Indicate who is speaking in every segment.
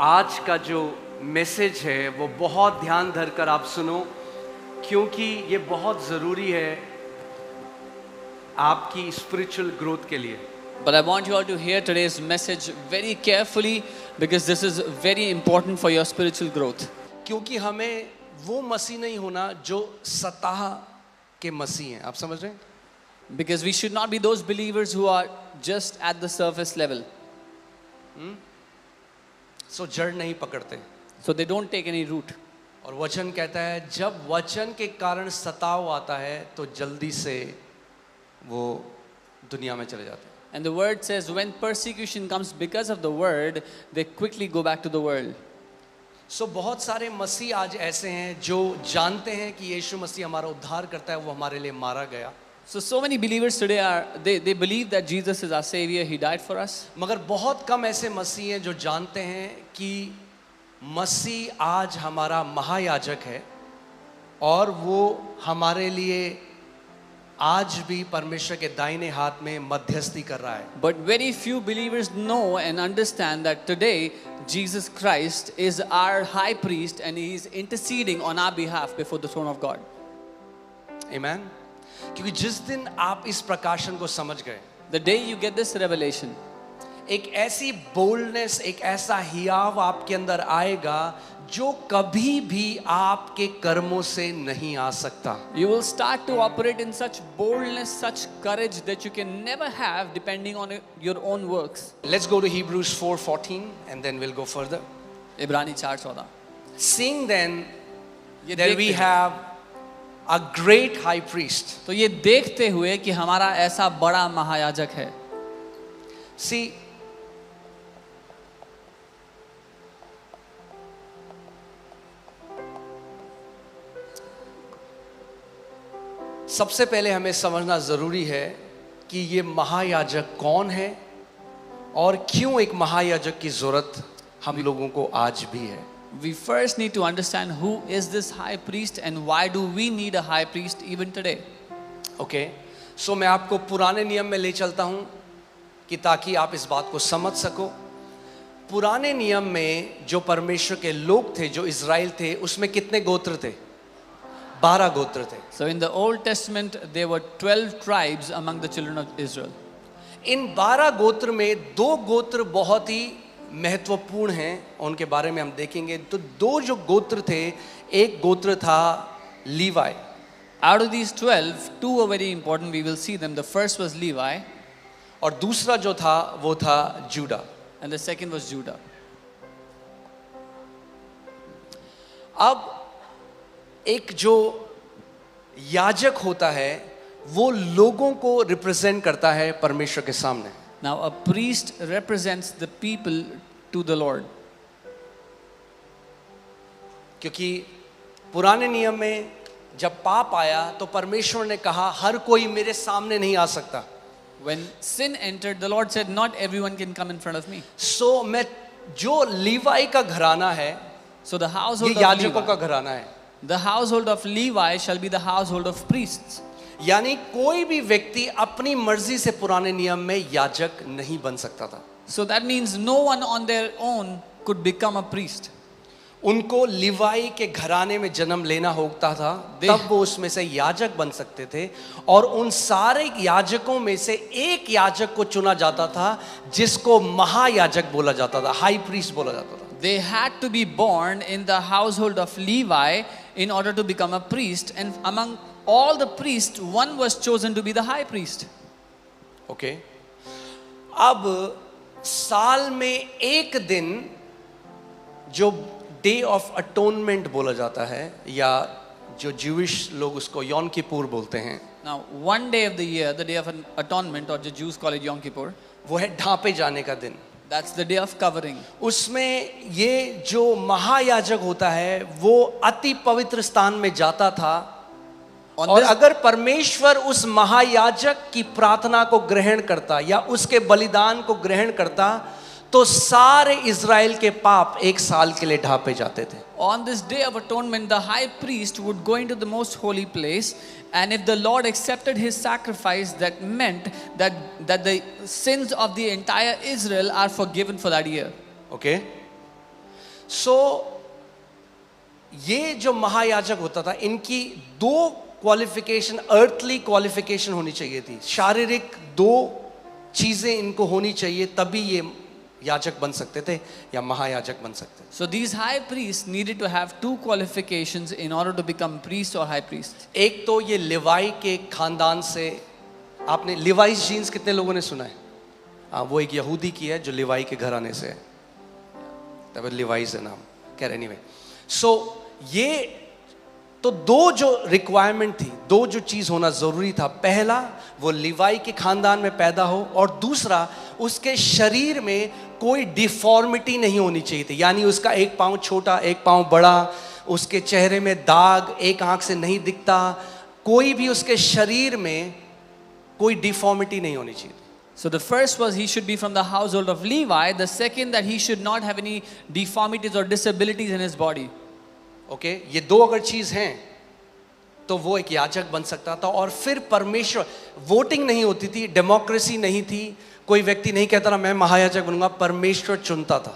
Speaker 1: आज का जो मैसेज है वो बहुत ध्यान धरकर आप सुनो, क्योंकि ये बहुत ज़रूरी है आपकी स्पिरिचुअल ग्रोथ के लिए।
Speaker 2: But I want you all to hear today's message very carefully because this is very important for your spiritual growth.
Speaker 1: क्योंकि हमें वो मसीह नहीं होना जो सतह के मसीह हैं। आप समझ रहे हैं?
Speaker 2: Because we should not be those believers who are just at the surface level.
Speaker 1: सो जड़ नहीं पकड़ते।
Speaker 2: So they don't take any root.
Speaker 1: और वचन कहता है जब वचन के कारण सताव आता है तो जल्दी से वो दुनिया में चले जाते हैं।
Speaker 2: And the word says when persecution comes because of the word, they quickly go back to the world.
Speaker 1: सो बहुत सारे मसीह आज ऐसे हैं जो जानते हैं कि यीशु मसीह हमारा उद्धार करता है, वो हमारे लिए मारा गया।
Speaker 2: So many believers today they believe that Jesus is our savior, he died for us.
Speaker 1: मगर बहुत कम ऐसे मसीह हैं जो जानते हैं कि मसीह आज हमारा महायाजक है और वो हमारे लिए आज भी परमेश्वर के दाहिने हाथ में मध्यस्थी कर रहा है।
Speaker 2: But very few believers know and understand that today Jesus Christ is our high priest and he is interceding on our behalf before the throne of God.
Speaker 1: Amen. क्योंकि जिस दिन आप इस प्रकाशन को समझ गए,
Speaker 2: The day you get this revelation,
Speaker 1: एक ऐसी बोल्डनेस, एक ऐसा हियाव आपके अंदर आएगा जो कभी भी आपके कर्मों से नहीं आ सकता।
Speaker 2: you will start to operate in such boldness, such courage that you can never have depending on your own works.
Speaker 1: Let's go to Hebrews 4:14 and then we'll go further.
Speaker 2: इब्रानी 4:14.
Speaker 1: Seeing then
Speaker 2: ये
Speaker 1: that we
Speaker 2: देखते
Speaker 1: have a great high priest.
Speaker 2: तो ये देखते हुए कि हमारा ऐसा बड़ा महायाजक है।
Speaker 1: See, सबसे पहले हमें समझना जरूरी है कि ये महायाजक कौन है और क्यों एक महायाजक की जरूरत हम लोगों को आज भी है।
Speaker 2: We first need to understand who is this high priest and why do we need a high priest even today.
Speaker 1: Okay, so मैं आपको पुराने नियम में ले चलता हूं कि ताकि आप इस बात को समझ सको। पुराने नियम में जो परमेश्वर के लोग थे, जो इज़राइल थे, उसमें कितने गोत्र थे? 12 गोत्र थे।
Speaker 2: So in the Old Testament there were 12 tribes among the children of Israel.
Speaker 1: इन 12 गोत्र में 2 गोत्र बहुत ही महत्वपूर्ण हैं, उनके बारे में हम देखेंगे। तो 2 जो गोत्र थे, एक गोत्र था लीवाई।
Speaker 2: Out of these 12, 2 were very important. We will see them. The first was Levi
Speaker 1: और दूसरा जो था वो था JUDA.
Speaker 2: and the second was Judah.
Speaker 1: अब एक जो याजक होता है वो लोगों को रिप्रेजेंट करता है परमेश्वर के सामने।
Speaker 2: Now a priest represents the people to the Lord.
Speaker 1: क्योंकि पुराने नियम में जब पाप आया तो परमेश्वर ने कहा हर कोई मेरे सामने नहीं आ सकता।
Speaker 2: When sin entered, the Lord said, "Not everyone can come in front of me."
Speaker 1: सो मैं जो लीवाई का घराना है,
Speaker 2: So the
Speaker 1: ये
Speaker 2: household of
Speaker 1: याजकों का
Speaker 2: Levi,
Speaker 1: घराना है।
Speaker 2: the household of Levi shall be the household of priests.
Speaker 1: यानी कोई भी व्यक्ति अपनी मर्जी से पुराने नियम में याजक नहीं बन सकता था।
Speaker 2: So that means no one on their own could become a priest.
Speaker 1: उनको लिवाई के घराने में जन्म लेना होता था, तब वो उसमें से याजक बन सकते थे। और उन सारे याजकों में से एक याजक को चुना जाता था जिसको महायाजक बोला जाता था, हाई प्रीस्ट बोला जाता था।
Speaker 2: They had to be born in the household of Levi in order to become a priest, and among all the priests, one was chosen to be the high priest.
Speaker 1: Okay, अब साल में एक दिन जो day of atonement बोला जाता है, या जो ज्यूइश लोग उसको यौम किपुर बोलते हैं,
Speaker 2: Now, one day of the year, the day of an atonement, or the Jews call it Yom Kippur,
Speaker 1: वो है ढांपे जाने का दिन।
Speaker 2: that's the day of covering.
Speaker 1: उसमें ये जो महायाजक होता है वो अति पवित्र स्थान में जाता था,
Speaker 2: On
Speaker 1: और
Speaker 2: this,
Speaker 1: अगर परमेश्वर उस महायाजक की प्रार्थना को ग्रहण करता या उसके बलिदान को ग्रहण करता तो सारे इज़राइल के पाप एक साल के लिए ढांपे जाते थे।
Speaker 2: on this day of atonement, the high priest would go into the most holy place, and if the Lord accepted his sacrifice, that meant that the sins of the entire Israel are forgiven for that year.
Speaker 1: Okay, so ये जो महायाजक होता था, इनकी दो qualification, earthly qualification होनी चाहिए थी। शारीरिक दो चीजें इनको होनी चाहिए, तभी ये याजक बन सकते थे या महायाजक बन सकते थे।
Speaker 2: So these high priests needed to have two qualifications in order to become priest or high priest.
Speaker 1: एक तो ये लिवाई के खानदान से, आपने लिवाइस जीन्स कितने लोगों ने सुना है? वो एक यहूदी की है जो लिवाई के घराने से है, तब लिवाइस है नाम। खैर एनीवे, सो ये तो दो जो रिक्वायरमेंट थी, दो जो चीज होना जरूरी था, पहला वो लिवाई के खानदान में पैदा हो, और दूसरा उसके शरीर में कोई डिफॉर्मिटी नहीं होनी चाहिए थी। यानी उसका एक पाँव छोटा, एक पाँव बड़ा, उसके चेहरे में दाग, एक आंख से नहीं दिखता, कोई भी उसके शरीर में कोई डिफॉर्मिटी नहीं होनी चाहिए।
Speaker 2: So the first was he should be from the household of Levi. The second that he should not have any deformities or disabilities in his body.
Speaker 1: Okay, ये दो अगर चीज हैं तो वो एक याजक बन सकता था। और फिर परमेश्वर, वोटिंग नहीं होती थी, डेमोक्रेसी नहीं थी, कोई व्यक्ति नहीं कहता ना मैं महायाजक बनूंगा, परमेश्वर चुनता था।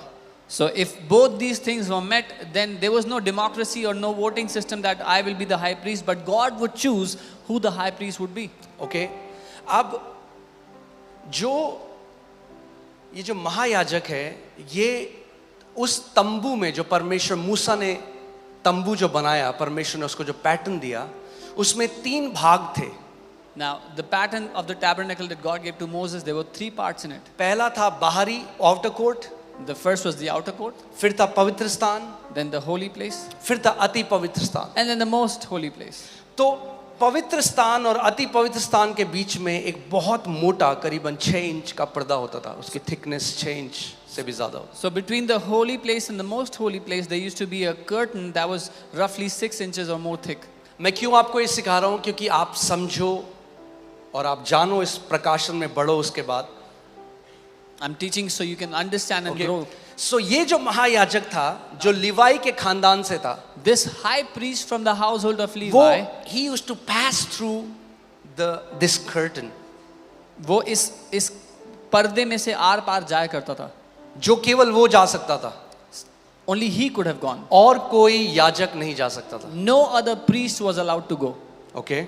Speaker 2: So if both these things were met, then there was no democracy or no voting system that I will be the high priest, but God would choose who the high priest would be.
Speaker 1: Okay, अब ये जो महायाजक है, ये उस तंबू में जो परमेश्वर, मूसा ने तंबू जो बनाया, परमेश्वर ने उसको जो पैटर्न दिया, उसमें 3 भाग थे।
Speaker 2: Now the pattern of the tabernacle that God gave to Moses, there were 3 parts in it.
Speaker 1: पहला था बाहरी, outer court,
Speaker 2: The first was the outer court,
Speaker 1: फिर था पवित्र स्थान,
Speaker 2: then the holy place,
Speaker 1: फिर था अति पवित्र स्थान।
Speaker 2: and then the most holy place.
Speaker 1: तो पवित्र स्थान और अति पवित्र स्थान के बीच में एक बहुत मोटा, करीबन 6 इंच का पर्दा होता था, उसकी थिकनेस 6 इंच से भी ज्यादा होता।
Speaker 2: So between the holy place and the most holy place, there used to be a curtain that was roughly 6 inches or more thick.
Speaker 1: मैं क्यों आपको ये सिखा रहा हूँ? क्योंकि आप समझो और आप जानो, इस प्रकाशन में बढ़ो उसके बाद।
Speaker 2: I'm teaching so you can understand and grow.
Speaker 1: सो ये जो महायाजक था, जो लिवाई के खानदान से था,
Speaker 2: This high priest from the household of
Speaker 1: वो
Speaker 2: Levi,
Speaker 1: he used to pass through this curtain,
Speaker 2: वो इस पर्दे में से आर पार जाया करता था.
Speaker 1: जो केवल वो जा सकता था,
Speaker 2: Only he could have gone.
Speaker 1: और कोई याजक नहीं जा सकता था।
Speaker 2: No other priest was allowed to go.
Speaker 1: Okay,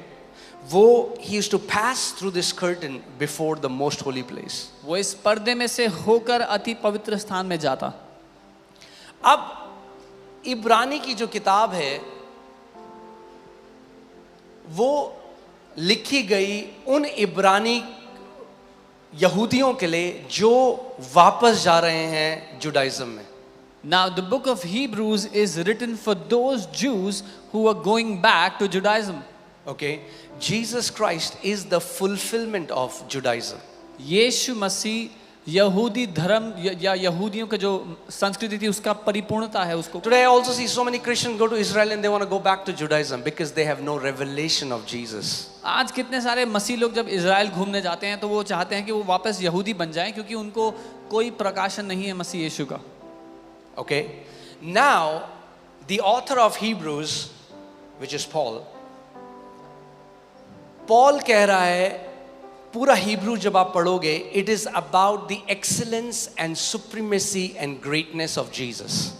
Speaker 1: वो he used to pass through this curtain before the most holy place.
Speaker 2: वो इस पर्दे में से होकर अति पवित्र स्थान में जाता.
Speaker 1: अब इब्रानी की जो किताब है, वो लिखी गई उन इब्रानी यहूदियों के लिए जो वापस जा रहे हैं जुडाइज्म में।
Speaker 2: Now the book of Hebrews is written for those Jews who are going back to Judaism.
Speaker 1: Okay, Jesus Christ is the fulfillment of Judaism.
Speaker 2: यीशु मसीह यहूदी धर्म या यहूदियों का जो संस्कृति थी उसका परिपूर्णता है उसको.
Speaker 1: Today I also see so many Christians go to Israel and they want to go back to Judaism because they have no revelation of Jesus.
Speaker 2: आज कितने सारे मसीह लोग जब इज़राइल घूमने जाते हैं तो वो चाहते हैं कि वो वापस यहूदी बन जाएं क्योंकि उनको कोई प्रकाशन नहीं है मसीह यीशु का.
Speaker 1: Okay, now the author of Hebrews, which is Paul कह रहा है, पूरा हिब्रू जब आप पढ़ोगे, it is about the excellence and supremacy and greatness of Jesus.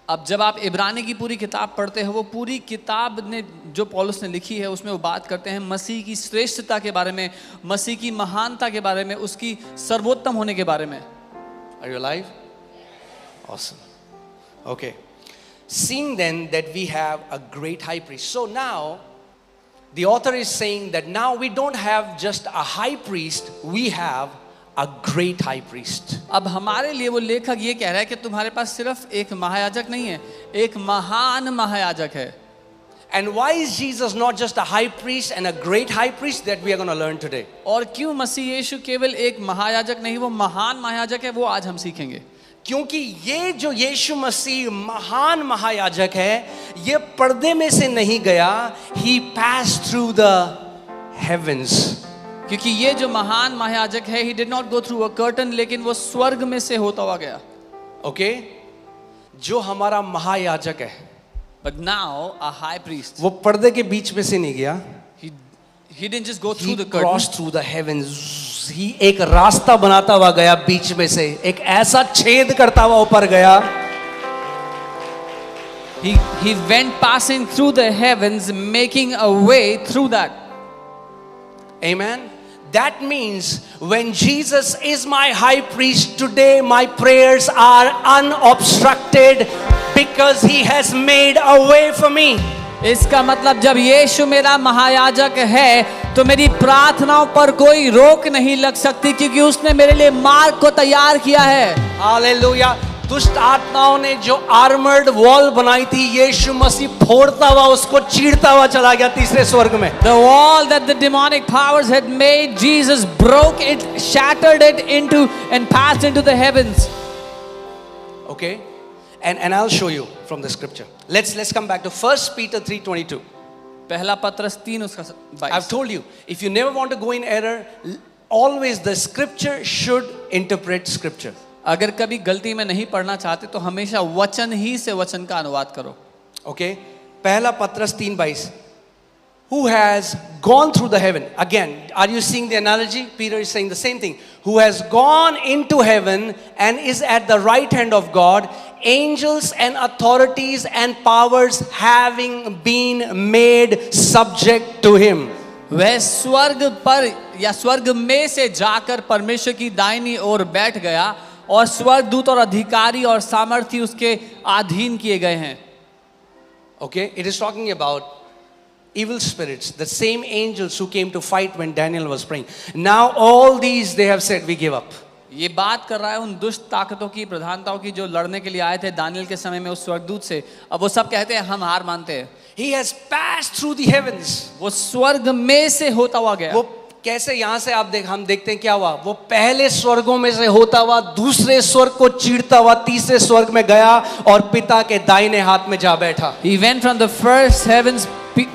Speaker 2: अब जब आप इब्रानी की पूरी किताब पढ़ते हो, वो पूरी किताब ने जो पौलुस ने लिखी है उसमें वो बात करते हैं मसीह की श्रेष्ठता के बारे में, मसीह की महानता के बारे में, उसकी सर्वोत्तम होने के बारे में.
Speaker 1: Are you alive? Awesome. Okay. Seeing then that we have a great high priest. So now the author is saying that now we don't have just a high priest, we have a great high priest.
Speaker 2: अब हमारे लिए वो लेखक ये कह रहा है कि तुम्हारे पास सिर्फ एक महायाजक नहीं है, एक महान महायाजक है.
Speaker 1: And why is Jesus not just a high priest and a great high priest that we are going to learn today?
Speaker 2: और क्यों मसीह यीशु केवल एक महायाजक नहीं, वो महान महायाजक है, वो आज हम सीखेंगे.
Speaker 1: क्योंकि ये जो यीशु मसीह महान महायाजक है, ये पर्दे में से नहीं गया, he passed through the heavens.
Speaker 2: क्योंकि ये जो महान महायाजक है, he did not go through a curtain, लेकिन वो स्वर्ग में से होता हुआ गया.
Speaker 1: ओके, जो हमारा महायाजक है,
Speaker 2: But now a high priest,
Speaker 1: वो पर्दे के बीच में से नहीं गया,
Speaker 2: he didn't just go through
Speaker 1: he
Speaker 2: the curtain.
Speaker 1: crossed through the heavens. ही एक रास्ता बनाता हुआ गया बीच में से, एक ऐसा छेद करता हुआ ऊपर गया
Speaker 2: He went passing through the heavens, making a way through that.
Speaker 1: Amen. That means when Jesus is my high priest today, my prayers are unobstructed because he has made a way for me.
Speaker 2: इसका मतलब जब यीशु मेरा महायाजक है तो मेरी प्रार्थनाओं पर कोई रोक नहीं लग सकती, क्योंकि उसने मेरे लिए मार्ग को तैयार किया है.
Speaker 1: हालेलुया. दुष्ट आत्माओं ने जो आर्मर्ड वॉल बनाई थी, यीशु मसीह फोड़ता हुआ उसको चीरता हुआ चला गया तीसरे स्वर्ग में.
Speaker 2: The wall that the demonic powers had made, Jesus broke it, shattered it into and passed into the heavens.
Speaker 1: Okay, and I'll show you from the scripture. Let's come back to 1 Peter 3:22.
Speaker 2: पहला पत्रस 3 उसका 22.
Speaker 1: I've told you, if you never want to go in error, always the scripture should interpret scripture.
Speaker 2: अगर कभी गलती में नहीं पढ़ना चाहते तो हमेशा वचन ही से वचन का अनुवाद करो.
Speaker 1: Okay, पहला पत्रस 3:22. Who has gone through the heaven? Again, are you seeing the analogy? Peter is saying the same thing. Who has gone into heaven and is at the right hand of God, angels and authorities and powers having been made subject to him.
Speaker 2: वह स्वर्ग पर या स्वर्ग में से जाकर परमेश्वर की दाहिनी ओर बैठ गया और स्वर्गदूत और अधिकारी और सामर्थी उसके अधीन किए गए हैं.
Speaker 1: Okay, it is talking about evil spirits, the same angels who came to fight when Daniel was praying. Now all these they have said, we give up.
Speaker 2: ये बात कर रहा है उन दुष्ट ताकतों की, प्रधानताओं की, जो लड़ने के लिए आए थे दानियल के समय में उस स्वर्गदूत से. अब वो सब कहते हैं हम हार मानते हैं.
Speaker 1: He has passed through the heavens.
Speaker 2: वो स्वर्ग में से होता हुआ गया.
Speaker 1: वो कैसे, यहां से हम देखते हैं क्या हुआ. वो पहले स्वर्गों में से होता हुआ दूसरे स्वर्ग को चीरता हुआ तीसरे स्वर्ग में गया और पिता के दाहिने हाथ में जा बैठा.
Speaker 2: He went from the first heavens,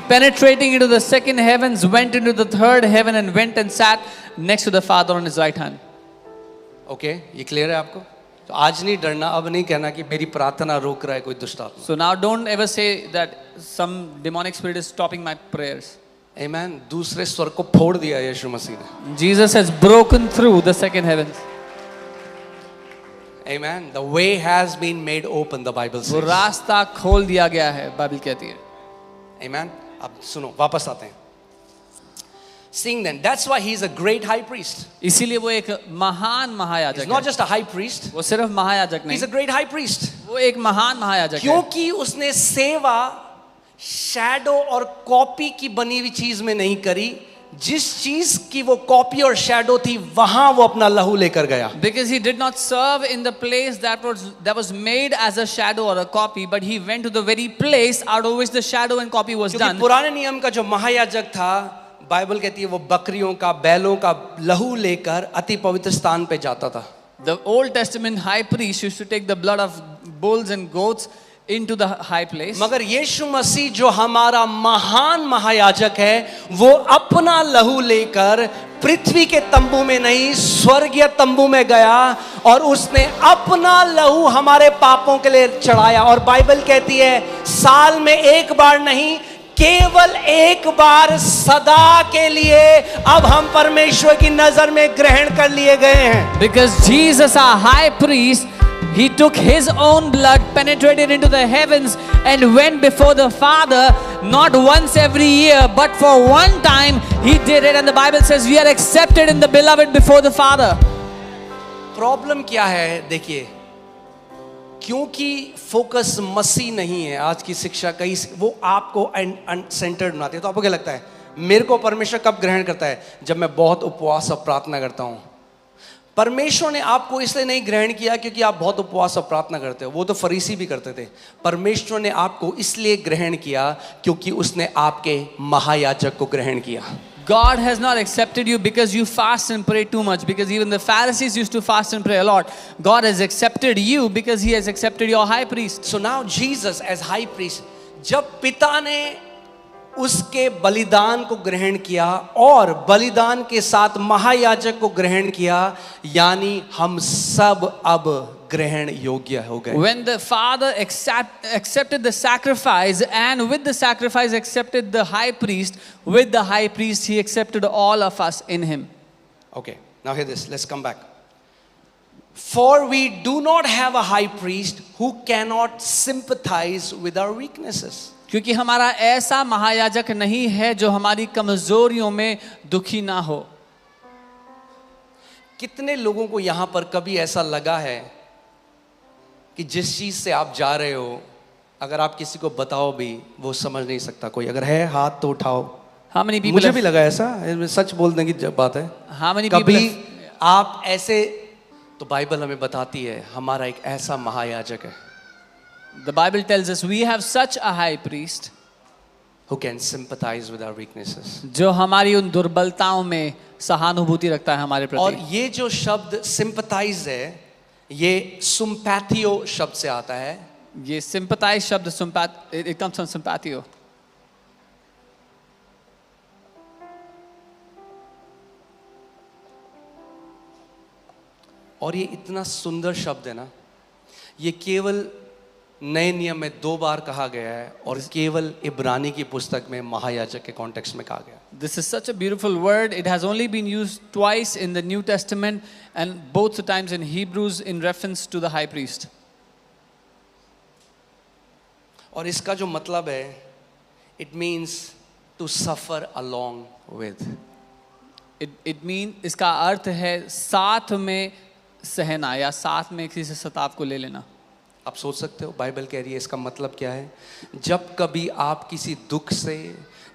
Speaker 2: penetrating into the second heavens, went into the third heaven and went and sat next to the Father on his right hand.
Speaker 1: Okay, ये क्लियर है आपको? तो आज नहीं डरना, अब नहीं कहना कि मेरी प्रार्थना रोक रहा है कोई दुष्ट आत्मा.
Speaker 2: So now don't ever say that some demonic spirit is stopping my prayers.
Speaker 1: Amen. दूसरे स्वर्ग को फोड़ दिया यीशु मसीह ने.
Speaker 2: Jesus has broken through the second heavens.
Speaker 1: Amen. The way has been made open, the Bible
Speaker 2: वो
Speaker 1: says.
Speaker 2: रास्ता खोल दिया गया है, बाइबल कहती है.
Speaker 1: Amen. अब सुनो, वापस आते हैं. Seeing then, that's why he is a great high priest.
Speaker 2: इसीलिए वो एक महान महायाजक
Speaker 1: He's not
Speaker 2: है.
Speaker 1: just a high priest.
Speaker 2: वो सिर्फ महायाजक
Speaker 1: He's
Speaker 2: नहीं,
Speaker 1: a great high priest.
Speaker 2: वो एक महान महायाजक है.
Speaker 1: क्योंकि उसने सेवा शैडो और कॉपी की बनी हुई चीज में नहीं करी. जिस चीज की वो कॉपी और शैडो थी वहां वो अपना लहू लेकर गया.
Speaker 2: Because he did not serve in the place that was made as a shadow or a copy, but he went to the very place out of which the shadow and copy was
Speaker 1: क्योंकि
Speaker 2: done.
Speaker 1: पुराने नियम का जो महायाजक था, Bible कहती है वो बकरियों का, बैलों का लहू लेकर अति पवित्र स्थान पे जाता था.
Speaker 2: The Old Testament high priest used to take the blood of bulls and goats into the high place.
Speaker 1: मगर यीशु मसीह जो हमारा महान महायाजक है, वो अपना लहू लेकर पृथ्वी के तंबू में नहीं स्वर्गीय तंबू में गया और उसने अपना लहू हमारे पापों के लिए चढ़ाया. और बाइबल कहती है साल में एक बार नहीं, केवल एक बार सदा के लिए अब हम परमेश्वर की नजर में ग्रहण कर लिए गए हैं.
Speaker 2: Because Jesus, our high priest, he took his own blood, penetrated into the heavens and went before the Father, not once every year, but for one time he did it. And the Bible says we are accepted in the beloved before the Father.
Speaker 1: Problem क्या है? देखिए, क्योंकि focus मसीह नहीं है. आज की शिक्षा कई वो आपको सेंटर्ड बनाती है. तो आपको क्या लगता है मेरे को परमेश्वर कब ग्रहण करता है? जब मैं बहुत उपवास और प्रार्थना करता हूं. परमेश्वर ने आपको इसलिए नहीं ग्रहण किया क्योंकि आप बहुत उपवास और प्रार्थना करते हो. वो तो फरीसी भी करते थे. परमेश्वर ने आपको इसलिए ग्रहण किया क्योंकि उसने आपके महायाजक को ग्रहण किया.
Speaker 2: God has not accepted you because you fast and pray too much, because even the Pharisees used to fast and pray a lot. God has accepted you because he has accepted your high priest.
Speaker 1: So now Jesus as high priest, जब पिता ने उसके बलिदान को ग्रहण किया और बलिदान के साथ महायाजक को ग्रहण किया, यानी हम सब अब ग्रहण योग्य हो गए.
Speaker 2: When the Father accepted the sacrifice, and with the sacrifice accepted the high priest, with the high priest he accepted all of us in him.
Speaker 1: Okay, now hear this. Let's come back. For we do not have a high priest who cannot sympathize with our weaknesses.
Speaker 2: क्योंकि हमारा ऐसा महायाजक नहीं है जो हमारी कमजोरियों में दुखी ना हो।
Speaker 1: कितने लोगों को यहां पर कभी ऐसा लगा है कि जिस चीज से आप जा रहे हो, अगर आप किसी को बताओ भी वो समझ नहीं सकता? कोई अगर है हाथ तो उठाओ।
Speaker 2: How many people
Speaker 1: मुझे
Speaker 2: have,
Speaker 1: भी लगा ऐसा, सच बोलने की बात है।
Speaker 2: how many people
Speaker 1: कभी
Speaker 2: have,
Speaker 1: आप ऐसे, तो बाइबल हमें बताती है हमारा एक ऐसा महायाजक है
Speaker 2: the Bible tells us we have such a high priest
Speaker 1: who can sympathize with our weaknesses.
Speaker 2: जो हमारी उन दुर्बलताओं में सहानुभूति रखता है हमारे
Speaker 1: और
Speaker 2: प्रति।
Speaker 1: ये जो शब्द sympathize है, ये sympathio शब्द से आता है।
Speaker 2: ये sympathize शब्द it comes from sympathio।
Speaker 1: और ये इतना सुंदर शब्द है ना, ये केवल नए नियम में 2 बार कहा गया है और केवल इब्रानी की पुस्तक में महायाजक के कॉन्टेक्स्ट में कहा गया।
Speaker 2: This is such a beautiful word. It has only been used twice in the New Testament and both the times in Hebrews in reference to the high priest.
Speaker 1: और इसका जो मतलब है, it means to suffer along with.
Speaker 2: It means इसका अर्थ है साथ में सहना या साथ में किसी से सताव को ले लेना।
Speaker 1: आप सोच सकते हो बाइबल कह रही है इसका मतलब क्या है? जब कभी आप किसी दुख से,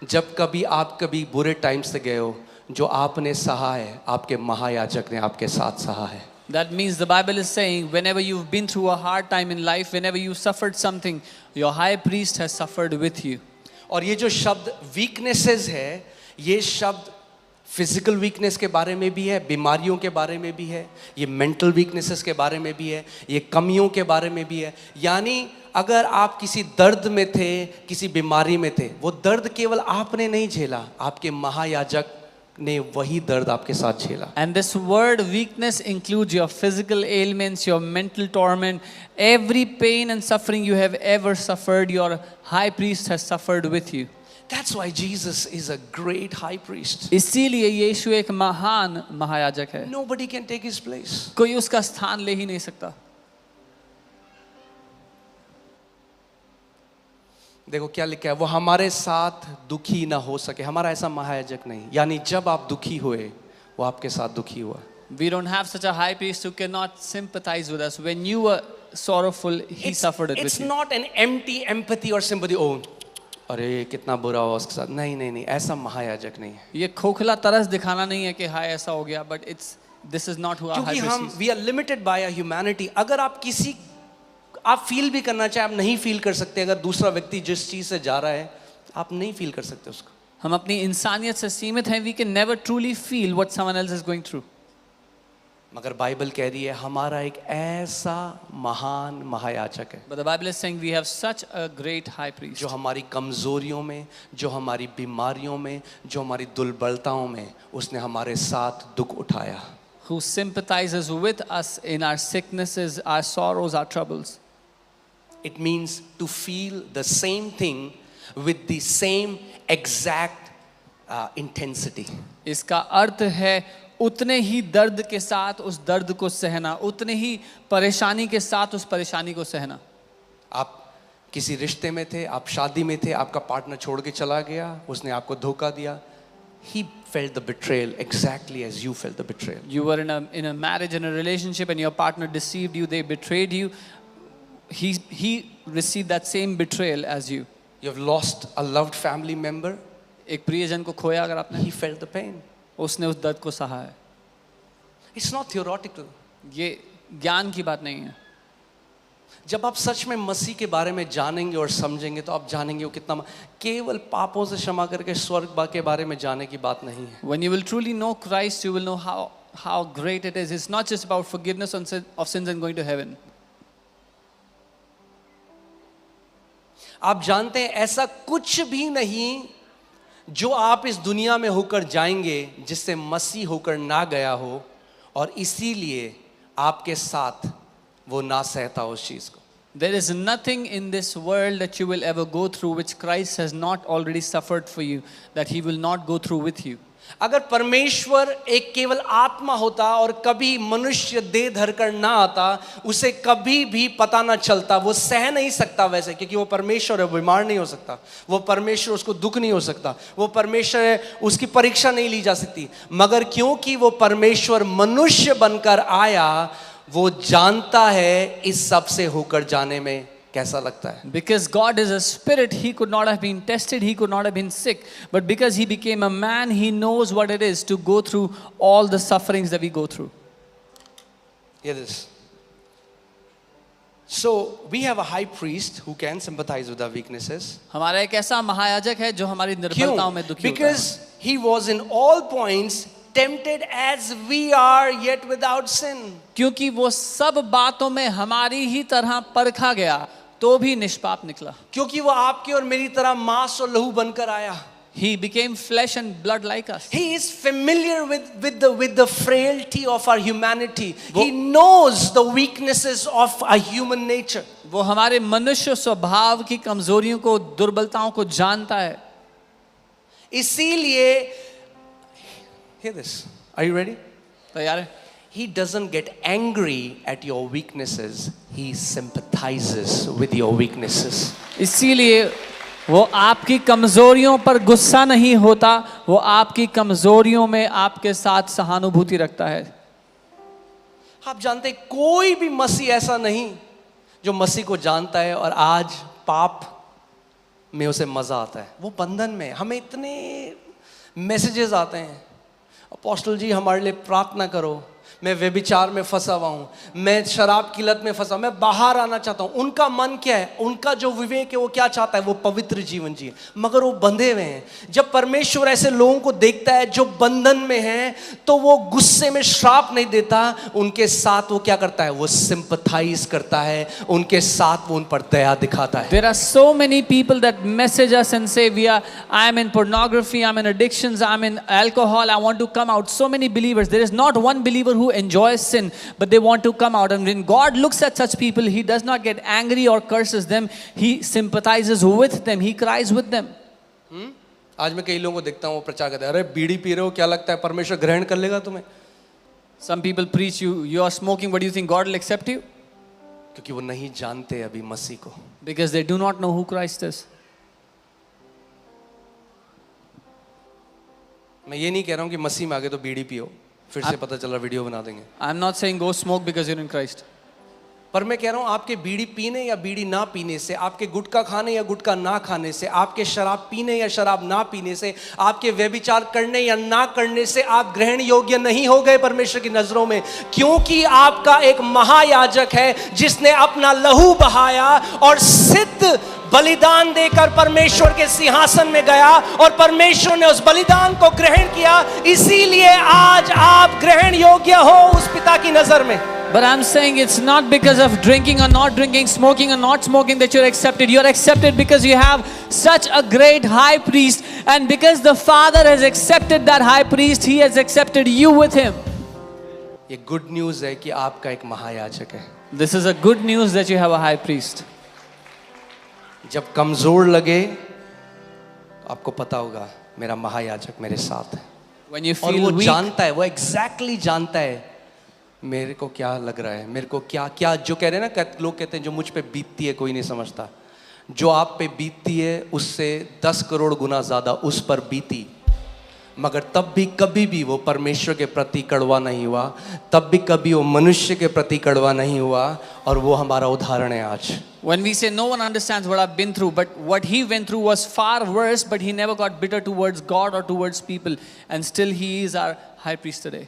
Speaker 1: जब कभी आप कभी बुरे टाइम से गए हो, जो आपने सहा है आपके महायाजक ने आपके साथ सहा है।
Speaker 2: That means the Bible is saying whenever you've been through a hard time in life, whenever you suffered something, your high priest has suffered with you.
Speaker 1: और ये जो शब्द वीकनेसेस है, ये शब्द फिजिकल वीकनेस के बारे में भी है, बीमारियों के बारे में भी है, ये मेंटल वीकनेसेस के बारे में भी है, ये कमियों के बारे में भी है। यानी अगर आप किसी दर्द में थे, किसी बीमारी में थे, वो दर्द केवल आपने नहीं झेला, आपके महायाजक ने वही दर्द आपके साथ झेला।
Speaker 2: And this word weakness includes your physical ailments, your mental torment, every pain and suffering you have ever suffered, your high priest has suffered with you.
Speaker 1: That's why Jesus is a great high priest.
Speaker 2: इसीलिए यीशु एक महान महायाजक है।
Speaker 1: Nobody can take his place.
Speaker 2: कोई उसका स्थान ले ही नहीं सकता।
Speaker 1: देखो क्या लिखा है, वो हमारे साथ दुखी ना हो सके। हमारा ऐसा महायाजक नहीं, यानी जब आप दुखी हुए वो आपके साथ दुखी हुआ।
Speaker 2: We don't have such a high priest who cannot sympathize with us. When you were sorrowful, he suffered it with
Speaker 1: It's
Speaker 2: you.
Speaker 1: not an empty empathy or sympathy. Oh, अरे कितना बुरा हुआ उसके साथ। नहीं नहीं नहीं, ऐसा महायाजक नहीं है।
Speaker 2: ये खोखला तरस दिखाना नहीं है कि हाय ऐसा हो गया, but this is not who our high
Speaker 1: क्योंकि
Speaker 2: priest
Speaker 1: हम
Speaker 2: is.
Speaker 1: we are limited by our humanity. अगर आप फील भी करना चाहे, आप नहीं फील कर सकते। अगर दूसरा व्यक्ति जिस चीज से जा रहा है, आप नहीं फील कर सकते उसको।
Speaker 2: हम अपनी इंसानियत से सीमित हैं। We can never truly feel what someone else is going through.
Speaker 1: मगर बाइबल कह रही है हमारा एक ऐसा महान महायाजक है
Speaker 2: But the Bible is saying we have such a great high priest
Speaker 1: जो हमारी कमजोरियों में, जो हमारी बीमारियों में, जो हमारी दुर्बलताओं में उसने हमारे साथ दुख उठाया।
Speaker 2: who sympathizes with us in our sicknesses, our sorrows, our troubles.
Speaker 1: It means to feel the same thing with the same exact intensity.
Speaker 2: इसका अर्थ है उतने ही दर्द के साथ उस दर्द को सहना, उतने ही परेशानी के साथ उस परेशानी को सहना।
Speaker 1: आप किसी रिश्ते में थे, आप शादी में थे, आपका पार्टनर छोड़ के चला गया, उसने आपको धोखा दिया। He felt the betrayal exactly as you felt the betrayal.
Speaker 2: You were in a marriage, in a relationship, and your partner deceived you, they betrayed you. He received that same betrayal as you.
Speaker 1: You have lost a loved family member.
Speaker 2: एक प्रियजन को खोया अगर आपने,
Speaker 1: He felt the pain.
Speaker 2: उसने उस दर्द को सहा है।
Speaker 1: It's not theoretical.
Speaker 2: ये ज्ञान की बात नहीं है।
Speaker 1: जब आप सच में मसीह के बारे में जानेंगे और समझेंगे तो आप जानेंगे वो कितना, केवल पापों से क्षमा करके स्वर्ग के बारे में जाने की बात नहीं है।
Speaker 2: When you will truly know Christ, you will know how great it is. It's not just about forgiveness of sins and going to heaven.
Speaker 1: आप जानते हैं ऐसा कुछ भी नहीं जो आप इस दुनिया में होकर जाएंगे जिससे मसीह होकर ना गया हो, और इसीलिए आपके साथ वो ना सहता उस चीज को।
Speaker 2: There is nothing in this world that you will ever go through which Christ has not already suffered for you, that he will not go through with you.
Speaker 1: अगर परमेश्वर एक केवल आत्मा होता और कभी मनुष्य देह धरकर ना आता, उसे कभी भी पता ना चलता, वो सह नहीं सकता वैसे, क्योंकि वो परमेश्वर है, बीमार नहीं हो सकता, वो परमेश्वर, उसको दुख नहीं हो सकता, वो परमेश्वर है, उसकी परीक्षा नहीं ली जा सकती। मगर क्योंकि वो परमेश्वर मनुष्य बनकर आया, वो जानता है इस सब से होकर जाने में कैसा लगता है।
Speaker 2: Because God is a spirit, he could not have been tested, he could not have been sick. But because he became a man, he knows what it is to go through all the sufferings that we go through.
Speaker 1: Hear this. So we have a high priest who can sympathize with our weaknesses.
Speaker 2: हमारा एक ऐसा महायाजक है जो हमारी निर्बलताओं में दुखी होता है।
Speaker 1: Because he was in all points tempted as we are, yet without sin.
Speaker 2: क्योंकि वो सब बातों में हमारी ही तरह परखा गया तो भी निष्पाप निकला।
Speaker 1: क्योंकि वो आपके और मेरी तरह मांस और लहू बनकर आया।
Speaker 2: He became flesh and blood like us.
Speaker 1: He is familiar with the frailty of our humanity. He knows the weaknesses of our human nature.
Speaker 2: वो हमारे मनुष्य स्वभाव की कमजोरियों को, दुर्बलताओं को जानता है।
Speaker 1: इसीलिए, hear this. Are you ready?
Speaker 2: तैयार है?
Speaker 1: He doesn't get angry at your weaknesses. He sympathizes with your weaknesses.
Speaker 2: इसीलिए वो आपकी कमजोरियों पर गुस्सा नहीं होता, वो आपकी कमजोरियों में आपके साथ सहानुभूति रखता है।
Speaker 1: आप जानते हैं, कोई भी मसीह ऐसा नहीं जो मसीह को जानता है और आज पाप में उसे मजा आता है। वो बंधन में, हमें इतने मैसेजेस आते हैं, अपोस्टल जी हमारे लिए प्रार्थना करो, मैं व्यभिचार में फंसा हुआ हूँ, मैं शराब की लत में फंसा, मैं बाहर आना चाहता हूँ। उनका मन क्या है, उनका जो विवेक है वो क्या चाहता है, वो पवित्र जीवन जिए, मगर वो बंधे हुए हैं। जब परमेश्वर ऐसे लोगों को देखता है जो बंधन में हैं, तो वो गुस्से में श्राप नहीं देता, उनके साथ वो क्या करता है, वो सिंपथाइज करता है, उनके साथ वो उन पर दया दिखाता है।
Speaker 2: There are so many people that message us and say I am in pornography, I'm in addictions, I'm in alcohol, I want to come out. So many believers, there is not one believer who enjoys sin, but they want to come out. And when God looks at such people, he does not get angry or curses them, he sympathizes with them, he cries with them.
Speaker 1: आज मैं कई लोगों को देखता हूँ, वो प्रचार करते हैं, अरे बीड़ी पी रहे हो, क्या लगता है परमेश्वर ग्रहण कर लेगा तुम्हें?
Speaker 2: Some people preach you are smoking, what do you think God will accept you?
Speaker 1: क्योंकि वो नहीं जानते अभी मसीह को।
Speaker 2: Because they do not know who Christ is.
Speaker 1: मैं ये नहीं कह रहा हूँ कि मसीह में आगे तो बीड़ी पियो, फिर से पता चला वीडियो बना देंगे।
Speaker 2: I'm not saying go smoke because you're in Christ.
Speaker 1: पर मैं कह रहा हूँ, आपके बीड़ी पीने या बीड़ी ना पीने से, आपके गुटखा खाने या गुटखा ना खाने से, आपके शराब पीने या शराब ना पीने से, आपके व्यभिचार करने या ना करने से आप ग्रहण योग्य नहीं हो गए परमेश्वर की नजरों में। क्योंकि आपका एक महायाजक है जिसने अपना लहू बहाया और सिद्ध बलिदान देकर परमेश्वर के सिंहासन में गया, और परमेश्वर ने उस बलिदान को ग्रहण किया। इसीलिए आज आप ग्रहण योग्य हो उस पिता की नजर में।
Speaker 2: But I'm saying it's not because of drinking or not drinking, smoking or not smoking that you're accepted. You're accepted because you have such a great high priest, and because the Father has accepted that high priest, he has accepted you with him.
Speaker 1: ये good news है कि आपका एक महायाजक है।
Speaker 2: This is a good news that you have a high priest.
Speaker 1: जब कमजोर लगे तो आपको पता होगा मेरा महायाजक मेरे साथ है।
Speaker 2: When you
Speaker 1: और
Speaker 2: feel
Speaker 1: वो
Speaker 2: weak,
Speaker 1: जानता है, वो एग्जैक्टली जानता है मेरे को क्या लग रहा है, मेरे को क्या क्या जो कह रहे हैं ना, लोग कहते हैं जो मुझ पे बीतती है कोई नहीं समझता, जो आप पे बीतती है उससे 10 करोड़ गुना ज्यादा उस पर बीती, मगर तब भी कभी भी वो परमेश्वर के प्रति कड़वा नहीं हुआ, तब भी कभी वो मनुष्य के प्रति कड़वा नहीं हुआ, और वो हमारा उदाहरण है आज।
Speaker 2: when we say no one understands what I've been through, but what he went through was far worse, but he never got bitter towards God or towards people, and still he is our high priest today.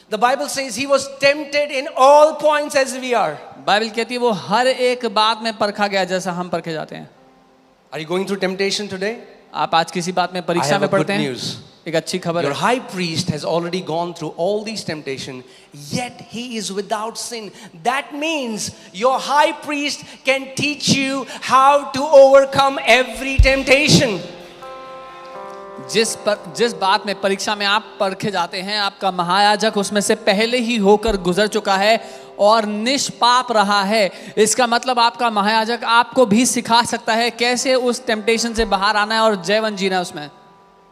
Speaker 1: The Bible says he was tempted in all points as we are.
Speaker 2: Bible कहती है वो हर एक बात में परखा गया जैसा हम परखे जाते हैं।
Speaker 1: Are you going through temptation today?
Speaker 2: आप आज किसी बात में
Speaker 1: I
Speaker 2: परीक्षा
Speaker 1: have
Speaker 2: में
Speaker 1: a good
Speaker 2: पड़ते हैं?
Speaker 1: news.
Speaker 2: एक अच्छी खबर
Speaker 1: Your
Speaker 2: है,
Speaker 1: high priest has already gone through all these temptations, yet he is without sin. That means your high priest can teach you how to overcome every temptation.
Speaker 2: जिस बात में परीक्षा में आप परखे जाते हैं, आपका महायाजक उसमें से पहले ही होकर गुजर चुका है और निष्पाप रहा है। इसका मतलब आपका महायाजक आपको भी सिखा सकता है कैसे उस टेम्पटेशन से बाहर आना है और जीवन जीना उसमें।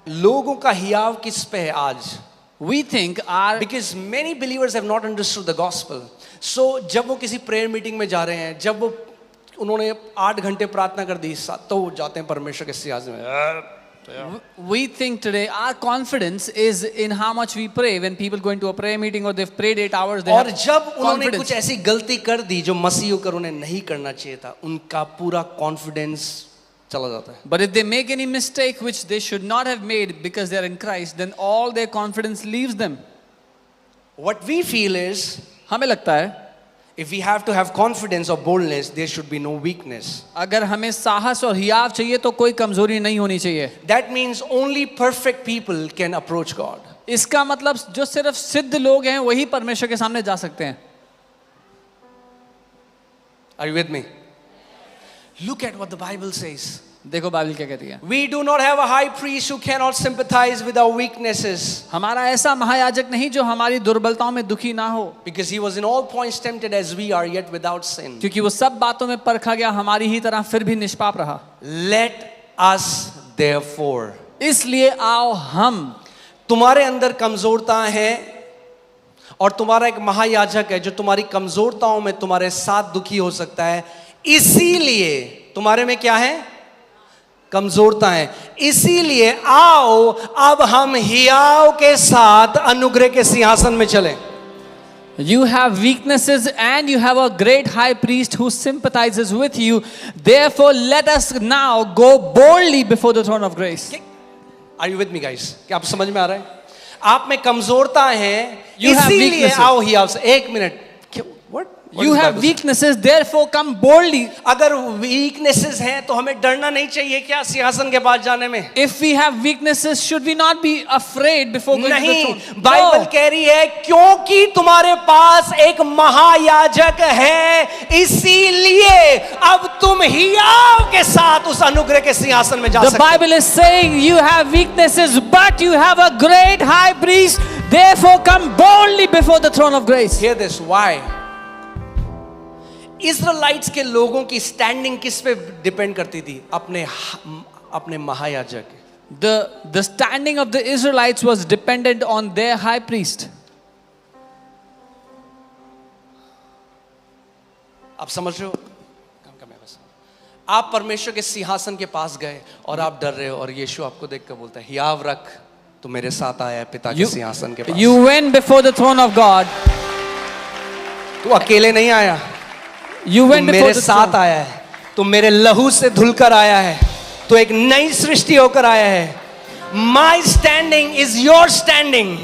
Speaker 1: लोगों का हियाव किस पे है आज?
Speaker 2: We think our
Speaker 1: Because many believers have not understood the gospel. So जब वो किसी प्रेयर मीटिंग में जा रहे हैं, जब वो उन्होंने 8 घंटे प्रार्थना कर दी, तो वो जाते हैं परमेश्वर के सिंहासन में.
Speaker 2: we think today our confidence is in how much we pray. When people go into a prayer meeting or they've prayed 8 hours, they
Speaker 1: और
Speaker 2: have
Speaker 1: जब उन्होंने
Speaker 2: confidence.
Speaker 1: कुछ ऐसी गलती कर दी जो मसीह होकर उन्हें नहीं करना चाहिए था, उनका पूरा कॉन्फिडेंस चला जाता है.
Speaker 2: But if they make any mistake which they should not have made because they are in Christ, then all their confidence leaves them.
Speaker 1: What we feel is,
Speaker 2: हमें लगता है
Speaker 1: if we have to have confidence or boldness, there should be no weakness.
Speaker 2: अगर हमें साहस और हियाव चाहिए तो कोई कमजोरी नहीं होनी चाहिए.
Speaker 1: That means only perfect people can approach God.
Speaker 2: इसका मतलब जो सिर्फ सिद्ध लोग हैं वही परमेश्वर के सामने जा सकते हैं.
Speaker 1: Are you with me? Look at what the Bible says.
Speaker 2: देखो बाइबल क्या कहती है.
Speaker 1: We do not have a high priest who cannot sympathize with our weaknesses.
Speaker 2: हमारा ऐसा महायाजक नहीं जो हमारी दुर्बलताओं में दुखी ना हो,
Speaker 1: Because he was in all points tempted as we are, yet without sin.
Speaker 2: क्योंकि वो सब बातों में परखा गया हमारी ही तरह फिर भी निष्पाप रहा.
Speaker 1: Let us therefore.
Speaker 2: इसलिए आओ हम.
Speaker 1: तुम्हारे अंदर कमजोरता है और तुम्हारा एक महायाजक है जो तुम्हारी कमजोरताओं में तुम्हारे साथ दुखी हो सकता है. इसीलिए तुम्हारे में क्या है? कमजोरता है. इसीलिए आओ अब हम हियाव के साथ अनुग्रह के सिंहासन में चलें.
Speaker 2: You have weaknesses and you have a great high priest who sympathizes with you. Therefore, let us now go boldly before the throne of grace.
Speaker 1: Are you with me, guys? क्या आप समझ में आ रहा है? आप में कमजोरता है,
Speaker 2: You have
Speaker 1: इसीलिए
Speaker 2: weaknesses.
Speaker 1: आओ हियाव से. एक minute. What?
Speaker 2: You have weaknesses, therefore come boldly.
Speaker 1: अगर वीकनेसेस हैं तो हमें डरना नहीं चाहिए क्या सिंहासन के पास जाने में?
Speaker 2: If we have weaknesses, should we not be afraid before going to the
Speaker 1: नहीं,
Speaker 2: throne?
Speaker 1: Bible
Speaker 2: No.
Speaker 1: कह रही है क्योंकि तुम्हारे पास एक महायाजक है, इसीलिए अब तुम हियाव के साथ उस अनुग्रह के सिंहासन में जा
Speaker 2: The
Speaker 1: सकते हो.
Speaker 2: Bible is saying you have weaknesses, but you have a great high priest. Therefore, come boldly before the throne of grace.
Speaker 1: Hear this, why? इज़राइट्स के लोगों की स्टैंडिंग किस पे डिपेंड करती थी? अपने महायाजक.
Speaker 2: The standing of the Israelites was dependent on their high priest.
Speaker 1: आप समझ रहे हो? बस आप परमेश्वर के सिंहासन के पास गए और आप डर रहे हो और यीशु आपको देखकर बोलता है हियाव रख, तो मेरे साथ आया है पिता के सिंहासन के पास.
Speaker 2: You went before the throne of God.
Speaker 1: तू अकेले नहीं आया,
Speaker 2: You
Speaker 1: तू
Speaker 2: went before
Speaker 1: मेरे
Speaker 2: the
Speaker 1: साथ
Speaker 2: throne.
Speaker 1: आया है, तू मेरे लहू से धुलकर आया है, तू एक नई सृष्टि होकर आया है. My standing is your standing.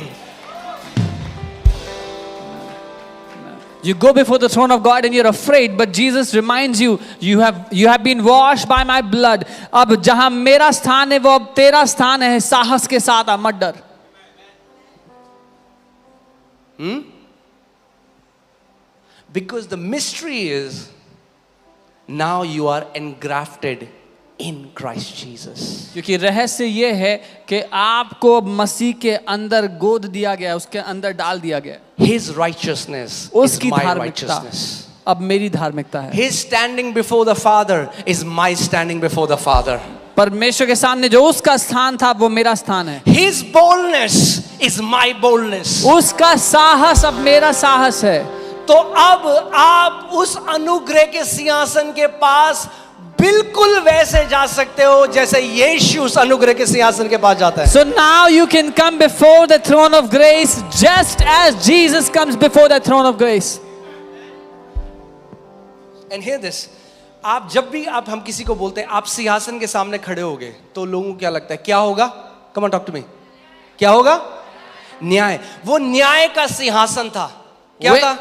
Speaker 2: You go before the throne of God and you're afraid, but Jesus reminds you, you have been washed by my blood. अब जहां मेरा स्थान है वो अब तेरा स्थान है. साहस के साथ आ, मत डर.
Speaker 1: Because the mystery is now you are engrafted in Christ Jesus.
Speaker 2: क्योंकि रहस्य ये है कि आपको मसीह के अंदर गोद दिया गया, उसके अंदर डाल दिया गया.
Speaker 1: His righteousness is
Speaker 2: उसकी
Speaker 1: my
Speaker 2: धार्मिकता
Speaker 1: righteousness.
Speaker 2: अब मेरी धार्मिकता है.
Speaker 1: His standing before the Father is my standing before the Father.
Speaker 2: परमेश्वर के सामने जो उसका स्थान था वो मेरा स्थान है.
Speaker 1: His boldness is my boldness.
Speaker 2: उसका साहस अब मेरा साहस है.
Speaker 1: तो अब आप उस अनुग्रह के सिंहासन के पास बिल्कुल वैसे जा सकते हो जैसे यीशु उस अनुग्रह के सिंहासन के पास जाता है.
Speaker 2: So now you can come before the throne of grace just as Jesus comes before the throne of grace.
Speaker 1: And hear this. आप जब भी हम किसी को बोलते हैं आप सिंहासन के सामने खड़े होगे तो लोगों को क्या लगता है? क्या होगा? Come on, talk to me. क्या होगा? न्याय. वो न्याय का सिंहासन था. क्या था?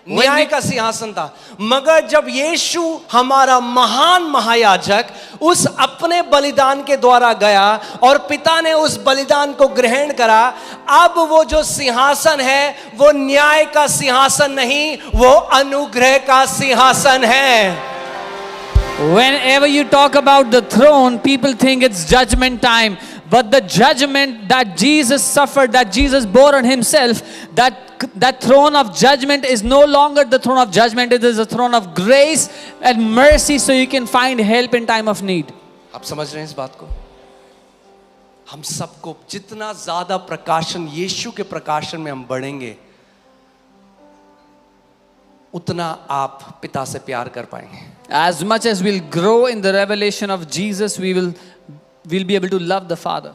Speaker 1: न्याय का सिंहासन था. मगर जब यीशु हमारा महान महायाजक उस अपने बलिदान के द्वारा गया और पिता ने उस बलिदान को ग्रहण करा, अब वो जो सिंहासन है वो न्याय का सिंहासन नहीं, वो अनुग्रह का सिंहासन है.
Speaker 2: Whenever you talk about the throne, people think it's judgment time. But the judgment that Jesus suffered, that Jesus bore on himself, that throne of judgment is no longer the throne of judgment. It is a throne of grace and mercy, so you can find help in time of need.
Speaker 1: आप समझ रहे हैं इस बात को? हम सबको जितना ज्यादा प्रकाशन, यीशु के प्रकाशन में हम बढ़ेंगे, उतना आप पिता से प्यार कर पाएंगे.
Speaker 2: As much as we'll grow in the revelation of Jesus, we'll be able to love the Father.